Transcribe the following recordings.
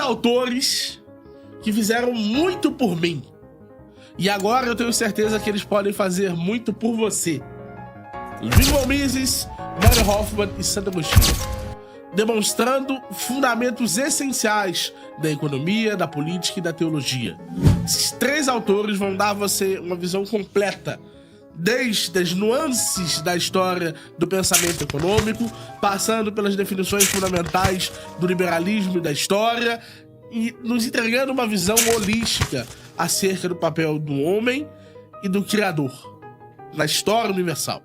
autores que fizeram muito por mim. E agora eu tenho certeza que eles podem fazer muito por você. Zygmunt Mises, Mary Hoffman e Santo Agostinho. Demonstrando fundamentos essenciais da economia, da política e da teologia. Esses 3 autores vão dar a você uma visão completa, desde as nuances da história do pensamento econômico, passando pelas definições fundamentais do liberalismo e da história, e nos entregando uma visão holística acerca do papel do homem e do Criador na história universal.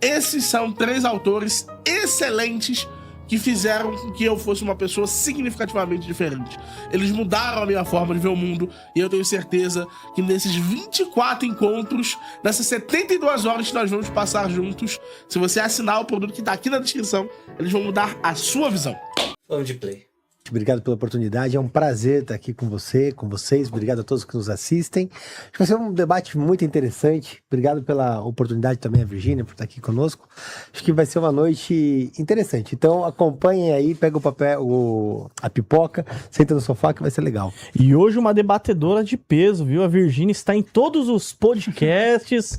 Esses são 3 autores excelentes que fizeram com que eu fosse uma pessoa significativamente diferente. Eles mudaram a minha forma de ver o mundo, e eu tenho certeza que nesses 24 encontros, nessas 72 horas que nós vamos passar juntos, se você assinar o produto que tá aqui na descrição, eles vão mudar a sua visão. Vamos de play. Obrigado pela oportunidade, é um prazer estar aqui com você, com vocês. Obrigado a todos que nos assistem. Acho que vai ser um debate muito interessante. Obrigado pela oportunidade também a Virgínia por estar aqui conosco. Acho que vai ser uma noite interessante. Então acompanhem aí, pega o papel, a pipoca, senta no sofá que vai ser legal. E hoje uma debatedora de peso, viu? A Virgínia está em todos os podcasts.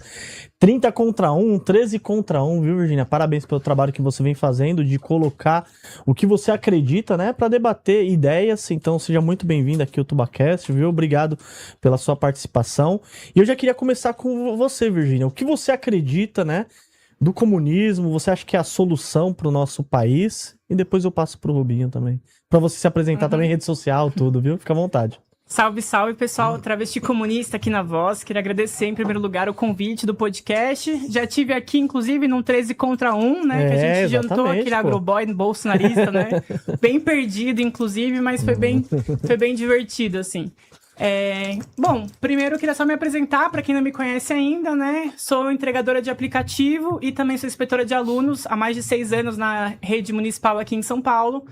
30 contra 1, 13 contra 1, viu, Virgínia? Parabéns pelo trabalho que você vem fazendo de colocar o que você acredita, né, para debater ideias. Então, seja muito bem-vindo aqui ao TubaCast, viu? Obrigado pela sua participação. E eu já queria começar com você, Virgínia. O que você acredita, né, do comunismo? Você acha que é a solução para o nosso país? E depois eu passo pro Rubinho também, para você se apresentar também em rede social, tudo, viu? Fica à vontade. Salve, salve, pessoal. Travesti Comunista aqui na Voz. Queria agradecer, em primeiro lugar, o convite do podcast. Já tive aqui, inclusive, num 13 contra 1, né? Que a gente jantou aquele agroboy bolsonarista, né? Bem perdido, inclusive, mas foi bem divertido, assim. Bom, primeiro eu queria só me apresentar, para quem não me conhece ainda, né? Sou entregadora de aplicativo e também sou inspetora de alunos há mais de 6 anos na rede municipal aqui em São Paulo.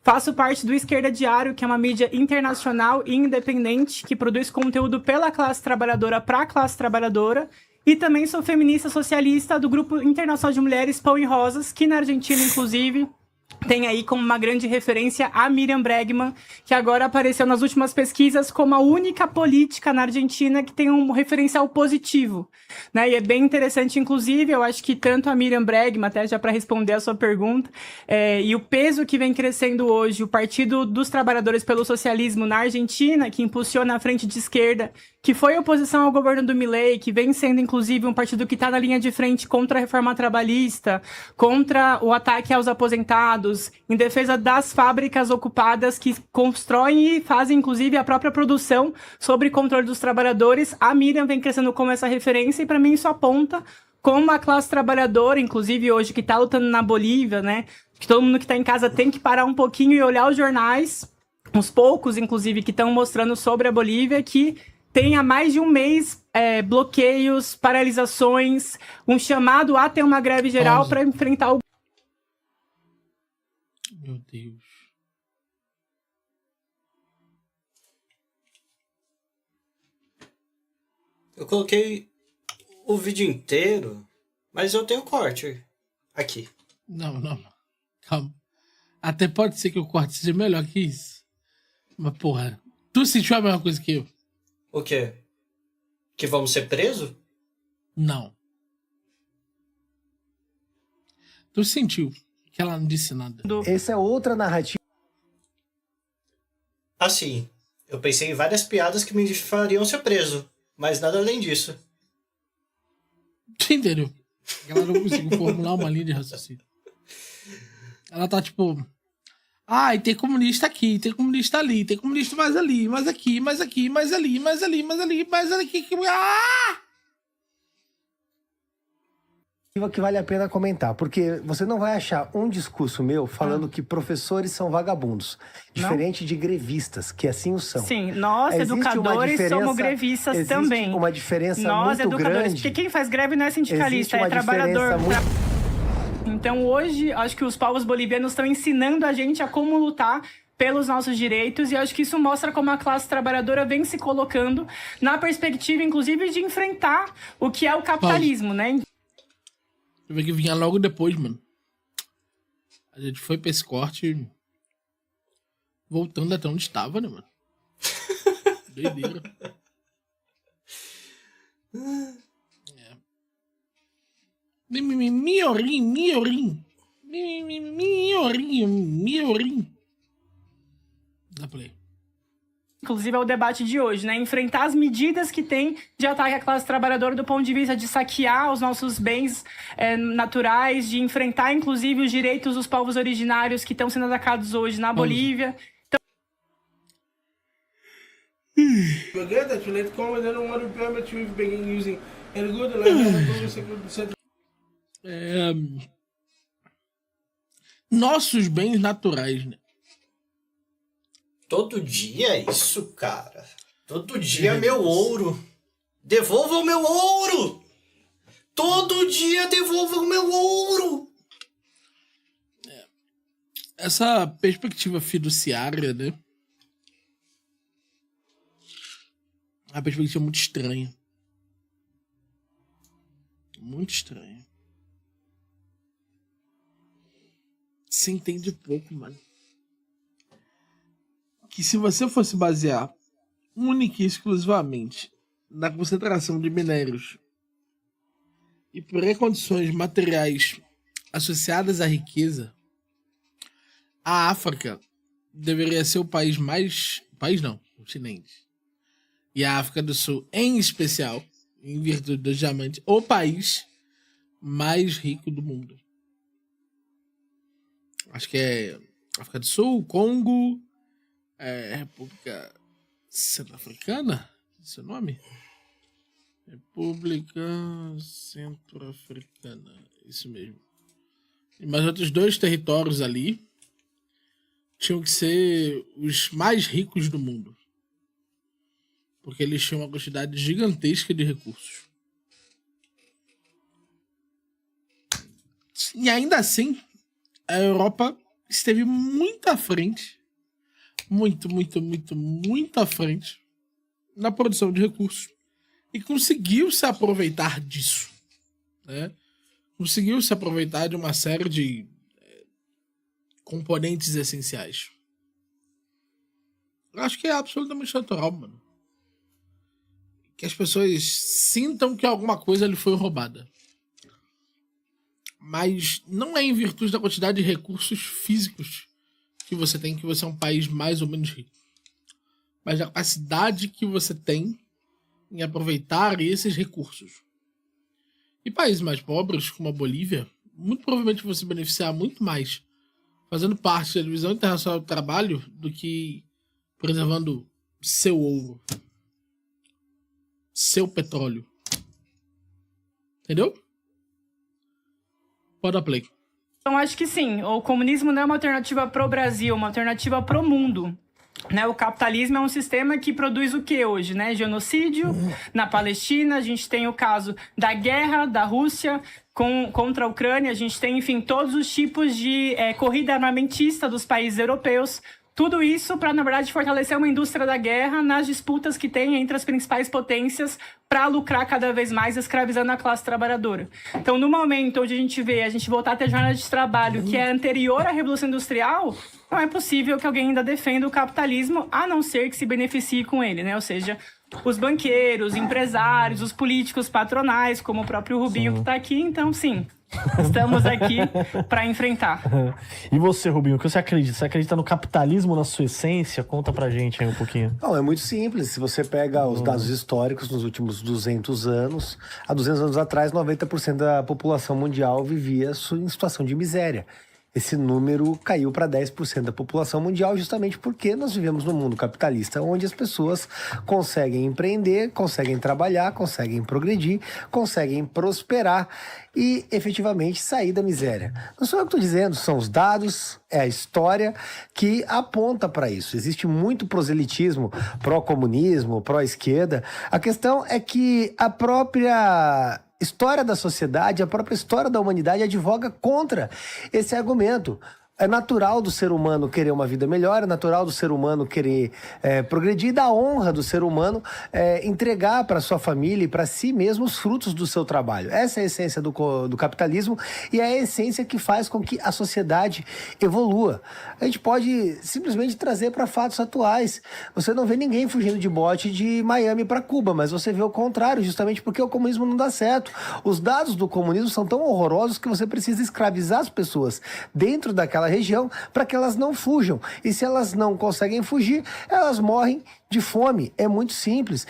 Faço parte do Esquerda Diário, que é uma mídia internacional e independente que produz conteúdo pela classe trabalhadora para a classe trabalhadora. E também sou feminista socialista do Grupo Internacional de Mulheres Pão e Rosas, que na Argentina, inclusive, tem aí como uma grande referência a Miriam Bregman, que agora apareceu nas últimas pesquisas como a única política na Argentina que tem um referencial positivo, né? E é bem interessante, inclusive, eu acho que tanto a Miriam Bregman, até já para responder a sua pergunta, e o peso que vem crescendo hoje, o Partido dos Trabalhadores pelo Socialismo na Argentina, que impulsiona a frente de esquerda, que foi oposição ao governo do Milei, que vem sendo, inclusive, um partido que está na linha de frente contra a reforma trabalhista, contra o ataque aos aposentados, em defesa das fábricas ocupadas que constroem e fazem, inclusive, a própria produção sobre controle dos trabalhadores. A Miriam vem crescendo como essa referência e, para mim, isso aponta como a classe trabalhadora, inclusive hoje, que está lutando na Bolívia, né? Que todo mundo que está em casa tem que parar um pouquinho e olhar os jornais, uns poucos, inclusive, que estão mostrando sobre a Bolívia, que tem há mais de um mês bloqueios, paralisações, um chamado a ter uma greve geral para enfrentar o... Meu Deus. Eu coloquei o vídeo inteiro, mas eu tenho corte aqui. Não. Calma. Até pode ser que o corte seja melhor que isso. Mas, porra, tu sentiu a mesma coisa que eu? O quê? Que vamos ser presos? Não. Tu sentiu que ela não disse nada. Essa é outra narrativa. Assim, eu pensei em várias piadas que me fariam ser preso, mas nada além disso. Entendeu? Ela não conseguiu formular uma linha de raciocínio. Ela tá tipo... Ai, tem comunista aqui, tem comunista ali, tem comunista mais ali, mais aqui, mais aqui, mais ali, mais ali, mais ali, mais aqui. Ah! Que vale a pena comentar, porque você não vai achar um discurso meu falando que professores são vagabundos, diferente de grevistas, que assim o são. Sim, nós, educadores, somos grevistas também. Existe uma diferença nós, muito educadores, grande. porque quem faz greve não é sindicalista, é trabalhador. Então hoje, acho que os povos bolivianos estão ensinando a gente a como lutar pelos nossos direitos, e acho que isso mostra como a classe trabalhadora vem se colocando na perspectiva, inclusive, de enfrentar o que é o capitalismo, né? Eu vi que vinha logo depois, mano. A gente foi pra esse corte. Voltando até onde estava, né, mano? Doideira. Miorim. Dá play. Inclusive é o debate de hoje, né? Enfrentar as medidas que tem de ataque à classe trabalhadora do ponto de vista de saquear os nossos bens naturais, de enfrentar, inclusive, os direitos dos povos originários que estão sendo atacados hoje na Bolívia. Nossos bens naturais, né? Todo dia é isso, cara. Todo dia é meu ouro. Devolva o meu ouro! Todo dia devolva o meu ouro! Essa perspectiva fiduciária, né? É uma perspectiva muito estranha. Muito estranha. Você entende pouco, mano. Que se você fosse basear única e exclusivamente na concentração de minérios e pré-condições materiais associadas à riqueza, a África deveria ser o país mais... País não, continente. E a África do Sul, em especial, em virtude dos diamantes, o país mais rico do mundo. Acho que é África do Sul, Congo... República Centro-Africana? Esse é o nome? República Centro-Africana. Isso mesmo. E mais outros 2 territórios ali tinham que ser os mais ricos do mundo. Porque eles tinham uma quantidade gigantesca de recursos. E ainda assim, a Europa esteve muito à frente. Muito à frente na produção de recursos e conseguiu se aproveitar disso, né? Conseguiu se aproveitar de uma série de componentes essenciais. Eu acho que é absolutamente natural, mano, que as pessoas sintam que alguma coisa lhe foi roubada, mas não é em virtude da quantidade de recursos físicos que você tem, que você é um país mais ou menos rico, mas a capacidade que você tem em aproveitar esses recursos. E países mais pobres, como a Bolívia, muito provavelmente vão se beneficiar muito mais fazendo parte da divisão internacional do trabalho do que preservando seu ouro, seu petróleo. Entendeu? Pode dar play. Então, acho que sim. O comunismo não é uma alternativa para o Brasil, uma alternativa para o mundo. Né? O capitalismo é um sistema que produz o que hoje? Né? Genocídio na Palestina, a gente tem o caso da guerra da Rússia contra a Ucrânia, a gente tem, enfim, todos os tipos de corrida armamentista dos países europeus. Tudo isso para, na verdade, fortalecer uma indústria da guerra nas disputas que tem entre as principais potências para lucrar cada vez mais, escravizando a classe trabalhadora. Então, no momento onde a gente voltar a ter jornada de trabalho que é anterior à Revolução Industrial, não é possível que alguém ainda defenda o capitalismo, a não ser que se beneficie com ele, né? Ou seja, os banqueiros, empresários, os políticos patronais, como o próprio Rubinho que está aqui. Então, sim, estamos aqui para enfrentar. E você, Rubinho, o que você acredita? Você acredita no capitalismo na sua essência? Conta pra gente aí um pouquinho. Não, é muito simples. Se você pega os dados históricos nos últimos 200 anos, há 200 anos atrás, 90% da população mundial vivia em situação de miséria. Esse número caiu para 10% da população mundial justamente porque nós vivemos num mundo capitalista onde as pessoas conseguem empreender, conseguem trabalhar, conseguem progredir, conseguem prosperar e efetivamente sair da miséria. Não sou eu que estou dizendo, são os dados, é a história que aponta para isso. Existe muito proselitismo pró-comunismo, pró-esquerda. A questão é que a própria história da sociedade, a própria história da humanidade advoga contra esse argumento. É natural do ser humano querer uma vida melhor, é natural do ser humano querer progredir, da honra do ser humano entregar para sua família e para si mesmo os frutos do seu trabalho. Essa é a essência do capitalismo e é a essência que faz com que a sociedade evolua. A gente pode simplesmente trazer para fatos atuais. Você não vê ninguém fugindo de bote de Miami para Cuba, mas você vê o contrário, justamente porque o comunismo não dá certo. Os dados do comunismo são tão horrorosos que você precisa escravizar as pessoas dentro daquela região para que elas não fujam. E se elas não conseguem fugir, elas morrem de fome. É muito simples.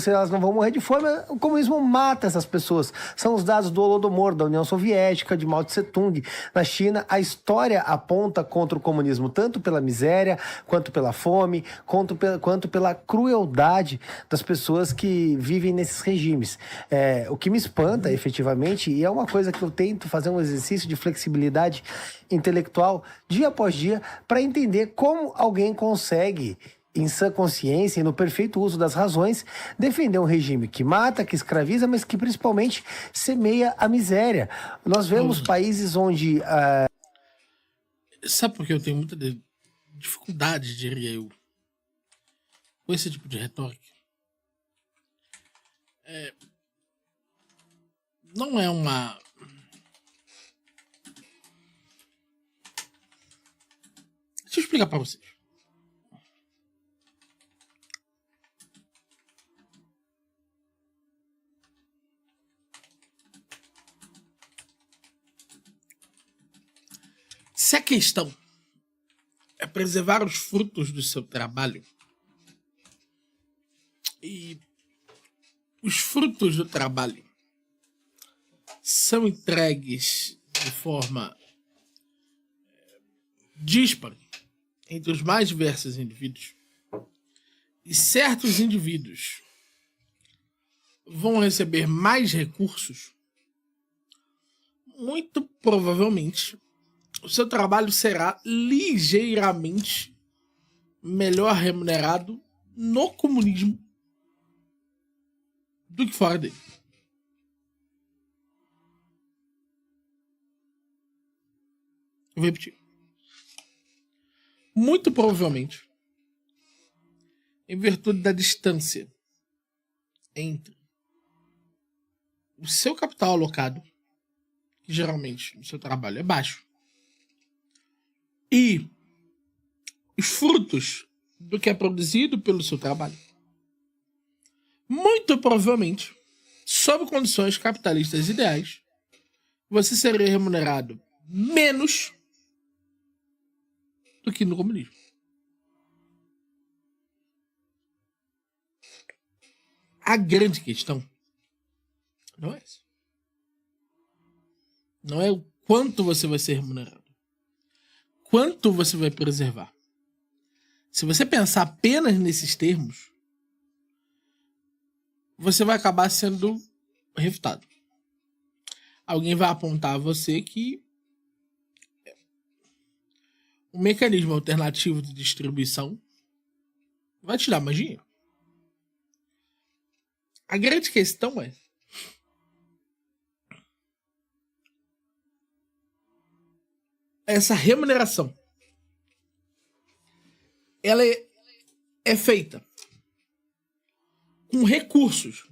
Elas não vão morrer de fome, o comunismo mata essas pessoas. São os dados do Holodomor, da União Soviética, de Mao Tse-tung. Na China, a história aponta contra o comunismo, tanto pela miséria, quanto pela fome, quanto pela crueldade das pessoas que vivem nesses regimes. O que me espanta, efetivamente, e é uma coisa que eu tento fazer um exercício de flexibilidade intelectual dia após dia para entender como alguém consegue, em sã consciência e no perfeito uso das razões, defender um regime que mata, que escraviza, mas que principalmente semeia a miséria. Nós vemos países onde... Sabe por que eu tenho muita dificuldade, diria eu, com esse tipo de retórica? Não é uma... Deixa eu explicar pra vocês. Se a questão é preservar os frutos do seu trabalho e os frutos do trabalho são entregues de forma díspare entre os mais diversos indivíduos e certos indivíduos vão receber mais recursos, muito provavelmente o seu trabalho será ligeiramente melhor remunerado no comunismo do que fora dele. Eu vou repetir. Muito provavelmente, em virtude da distância entre o seu capital alocado, que geralmente no seu trabalho é baixo, e os frutos do que é produzido pelo seu trabalho, muito provavelmente, sob condições capitalistas ideais, você seria remunerado menos do que no comunismo. A grande questão não é essa. Não é o quanto você vai ser remunerado. Quanto você vai preservar. Se você pensar apenas nesses termos, você vai acabar sendo refutado. Alguém vai apontar a você que o mecanismo alternativo de distribuição vai te dar mais dinheiro. A grande questão é: essa remuneração, ela é feita com recursos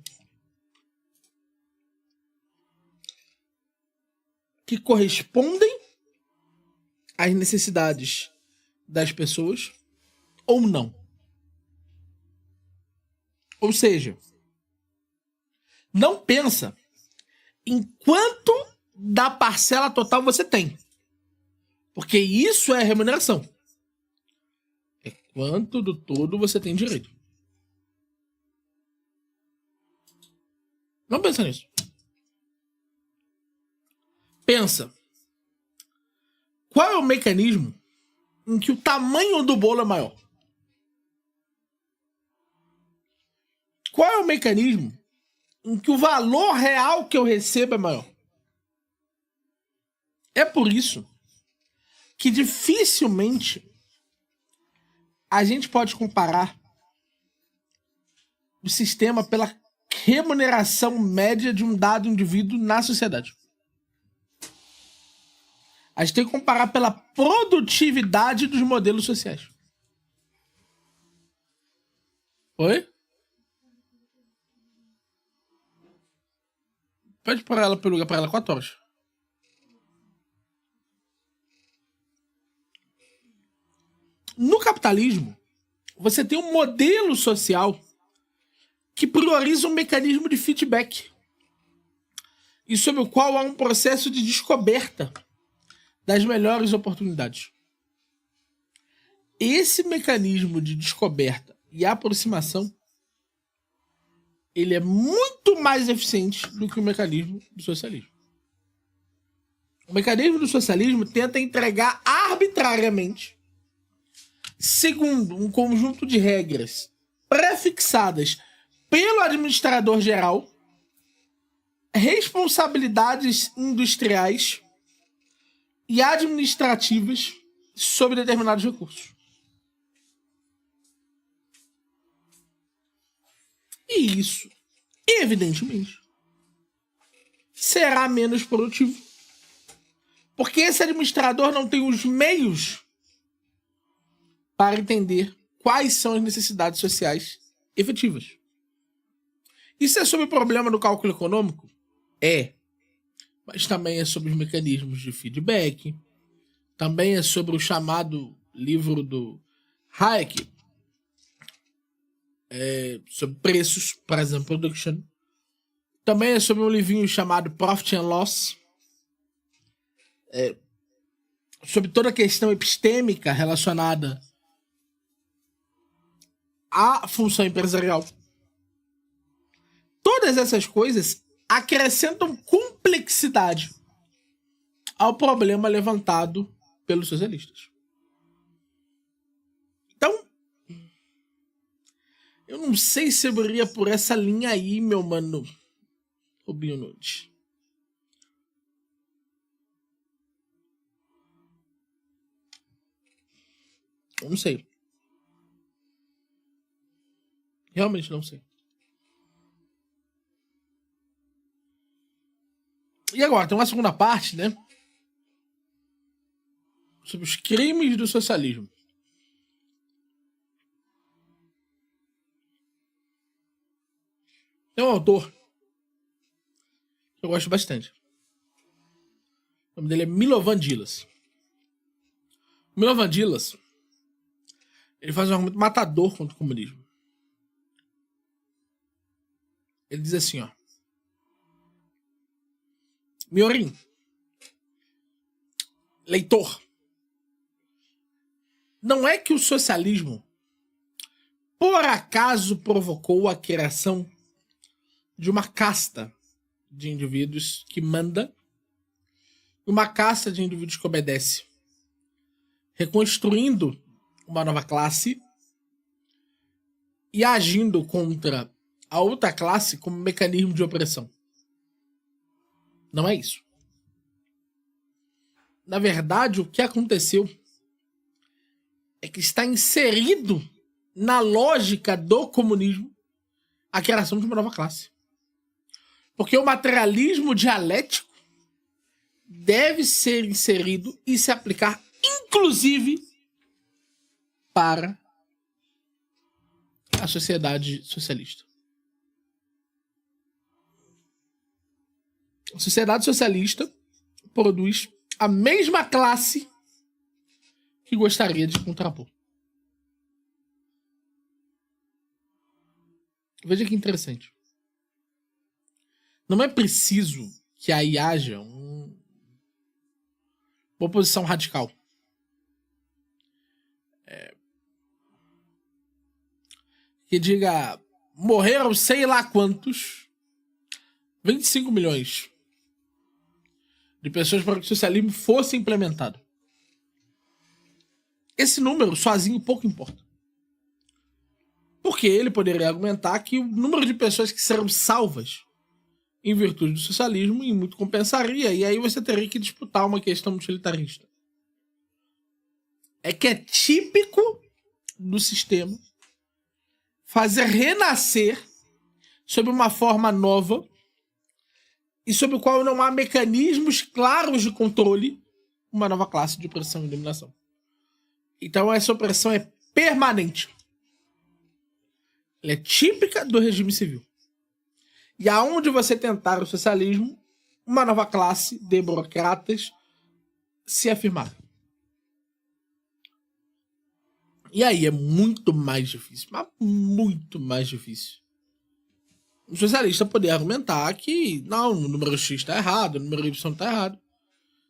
que correspondem às necessidades das pessoas ou não. Ou seja, não pensa em quanto da parcela total você tem. Porque isso é remuneração. É quanto do todo você tem direito. Não pensa nisso. Pensa. Qual é o mecanismo em que o tamanho do bolo é maior? Qual é o mecanismo em que o valor real que eu recebo é maior? É por isso que dificilmente a gente pode comparar o sistema pela remuneração média de um dado indivíduo na sociedade. A gente tem que comparar pela produtividade dos modelos sociais. Oi? Pede para ela, pelo lugar para ela 4 horas. No capitalismo, você tem um modelo social que prioriza um mecanismo de feedback e sobre o qual há um processo de descoberta das melhores oportunidades. Esse mecanismo de descoberta e aproximação, ele é muito mais eficiente do que o mecanismo do socialismo. O mecanismo do socialismo tenta entregar arbitrariamente, segundo um conjunto de regras prefixadas pelo administrador geral, responsabilidades industriais e administrativas sobre determinados recursos. E isso, evidentemente, será menos produtivo. Porque esse administrador não tem os meios para entender quais são as necessidades sociais efetivas. Isso é sobre o problema do cálculo econômico? É. Mas também é sobre os mecanismos de feedback. Também é sobre o chamado livro do Hayek, sobre preços, present production. Também é sobre um livrinho chamado Profit and Loss, sobre toda a questão epistêmica relacionada à função empresarial. Todas essas coisas acrescentam complexidade ao problema levantado pelos socialistas. Então, eu não sei se eu iria por essa linha aí, meu mano Rubinho Nunes. Eu não sei. Realmente não sei. E agora, tem uma segunda parte, né? Sobre os crimes do socialismo. Tem um autor que eu gosto bastante. O nome dele é Milovan Djilas. O Milovan Djilas, ele faz um argumento matador contra o comunismo. Ele diz assim, ó. Miorim, leitor, não é que o socialismo por acaso provocou a criação de uma casta de indivíduos que manda e uma casta de indivíduos que obedece, reconstruindo uma nova classe e agindo contra a outra classe como mecanismo de opressão. Não é isso. Na verdade, o que aconteceu é que está inserido na lógica do comunismo a criação de uma nova classe. Porque o materialismo dialético deve ser inserido e se aplicar, inclusive, para a sociedade socialista. A sociedade socialista produz a mesma classe que gostaria de contrapor. Veja que interessante. Não é preciso que aí haja uma oposição radical. Que diga, morreram sei lá quantos, 25 milhões de pessoas para que o socialismo fosse implementado. Esse número sozinho pouco importa. Porque ele poderia argumentar que o número de pessoas que serão salvas em virtude do socialismo em muito compensaria, e aí você teria que disputar uma questão utilitarista. É que é típico do sistema fazer renascer sob uma forma nova e sobre o qual não há mecanismos claros de controle uma nova classe de opressão e dominação. Então essa opressão é permanente. Ela é típica do regime civil. E aonde você tentar o socialismo, uma nova classe de burocratas se afirmar. E aí é muito mais difícil, mas muito mais difícil. O socialista poder argumentar que não, o número X está errado, o número Y está errado.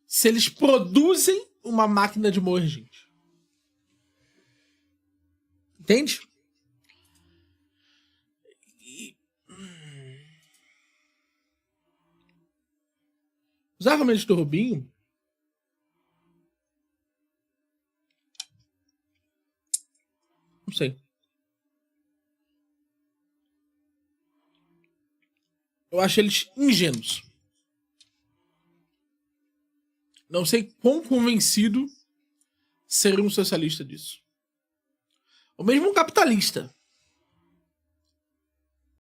Se eles produzem uma máquina de moer gente. Entende? Os argumentos do Rubinho não sei. Eu acho eles ingênuos. Não sei quão convencido seria um socialista disso. Ou mesmo um capitalista.